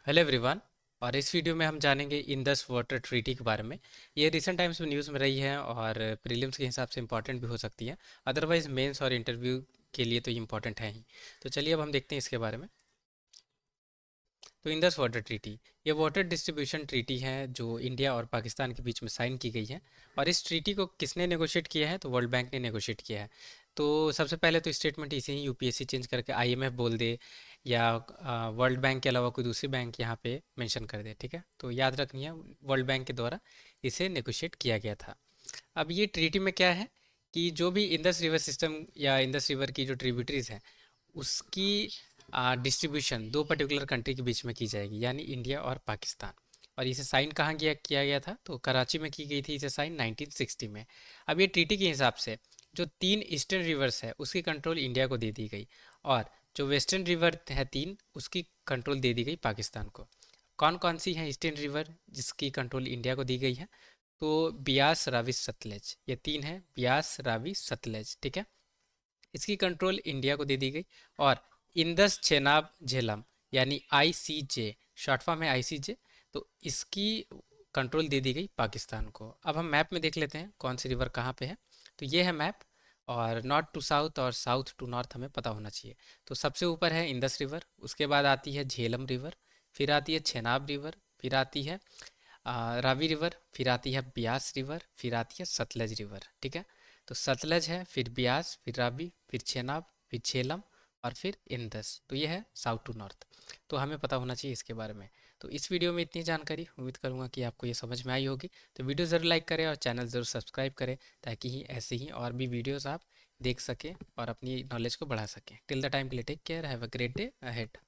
Hello everyone. और इस video में हम जानेंगे इंडस वाटर ट्रीटी के बारे में। ये रिसेंट टाइम्स में न्यूज़ में रही है और प्रीलिम्स के हिसाब से इम्पॉर्टेंट भी हो सकती है। अदरवाइज मेंस और इंटरव्यू के लिए तो ये इम्पॉर्टेंट है ही। तो चलिए अब हम देखते हैं इसके बारे में। तो इंडस वाटर ट्रीटी ये वाटर डिस्ट्रीब्यूशन ट्रीटी है जो इंडिया और पाकिस्तान के बीच में साइन की गई है। और इस ट्रीटी को किसने नेगोशिएट किया है? तो वर्ल्ड बैंक ने नेगोशिएट किया है। तो सबसे पहले तो स्टेटमेंट इसे ही यूपीएससी चेंज करके आईएमएफ बोल दे या वर्ल्ड बैंक के अलावा कोई दूसरी बैंक यहाँ पे मेंशन कर दे। ठीक है, तो याद रखनी है वर्ल्ड बैंक के द्वारा इसे नेगोशिएट किया गया था। अब ये ट्रीटी में क्या है कि जो भी इंडस रिवर सिस्टम या इंडस रिवर की जो ट्रिब्यूटरीज हैं उसकी डिस्ट्रीब्यूशन दो पर्टिकुलर कंट्री के बीच में की जाएगी, यानी इंडिया और पाकिस्तान। और इसे साइन कहाँ किया गया था? तो कराची में की गई थी इसे साइन 1960 में। अब ये ट्रीटी के हिसाब से जो तीन ईस्टर्न रिवर्स है उसकी कंट्रोल इंडिया को दे दी गई, और जो वेस्टर्न रिवर है तीन उसकी कंट्रोल दे दी गई पाकिस्तान को। कौन कौन सी है ईस्टर्न रिवर जिसकी कंट्रोल इंडिया को दी गई है? तो ब्यास, रावी, सतलज, ये तीन है, ब्यास, रावी, सतलज। ठीक है, इसकी कंट्रोल इंडिया को दे दी गई। और इंदस, चेनाब, झेलम, यानी आईसीजे, शॉर्ट फॉर्म है आईसीजे, तो इसकी कंट्रोल दे दी गई पाकिस्तान को। अब हम मैप में देख लेते हैं कौन सी रिवर कहाँ पे है। तो ये है मैप, और नॉर्थ टू साउथ और साउथ टू नॉर्थ हमें पता होना चाहिए। तो सबसे ऊपर है इंदस रिवर, उसके बाद आती है झेलम रिवर, फिर आती है छेनाब रिवर, फिर आती है रावी रिवर, फिर आती है ब्यास रिवर, फिर आती है सतलज रिवर। ठीक है, तो सतलज है, फिर ब्यास, फिर रावी, फिर चेनाब, फिर झेलम, और फिर इंदस। तो ये है साउथ टू नॉर्थ। तो हमें पता होना चाहिए इसके बारे में। तो इस वीडियो में इतनी जानकारी, उम्मीद करूंगा कि आपको ये समझ में आई होगी। तो वीडियो ज़रूर लाइक करें और चैनल ज़रूर सब्सक्राइब करें, ताकि ही ऐसे ही और भी वीडियोस आप देख सकें और अपनी नॉलेज को बढ़ा सकें। टिल द टाइम के लिए take care, have a great day ahead.